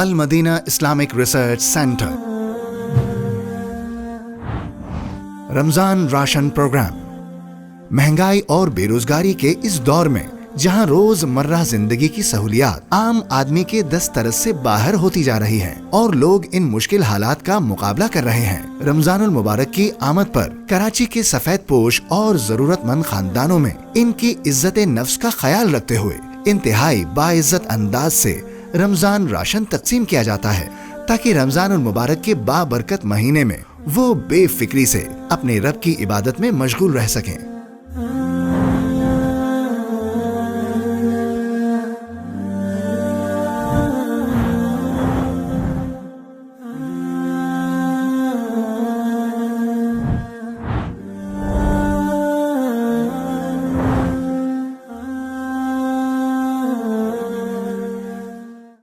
अल Madina Islamic research centre. Ramzan ration program. महंगाई और बेरोजगारी के इस दौर में जहां रोजमर्रा जिंदगी की सहूलियात आम आदमी के दस्तरस से बाहर होती जा रही हैं और लोग इन मुश्किल हालात का मुकाबला कर रहे हैं, रमजानुल मुबारक की आमद पर कराची के सफेद पोश और जरूरतमंद खानदानों में इनकी इज्जत नफ्स का ख्याल रखते हुए इंतहाई बाइज्जत अंदाज से रमजान राशन तकसीम किया जाता है, ताकि रमजानुल मुबारक के बाबरकत महीने में वो बेफिक्री से अपने रब की इबादत में मशगूल रह सकें।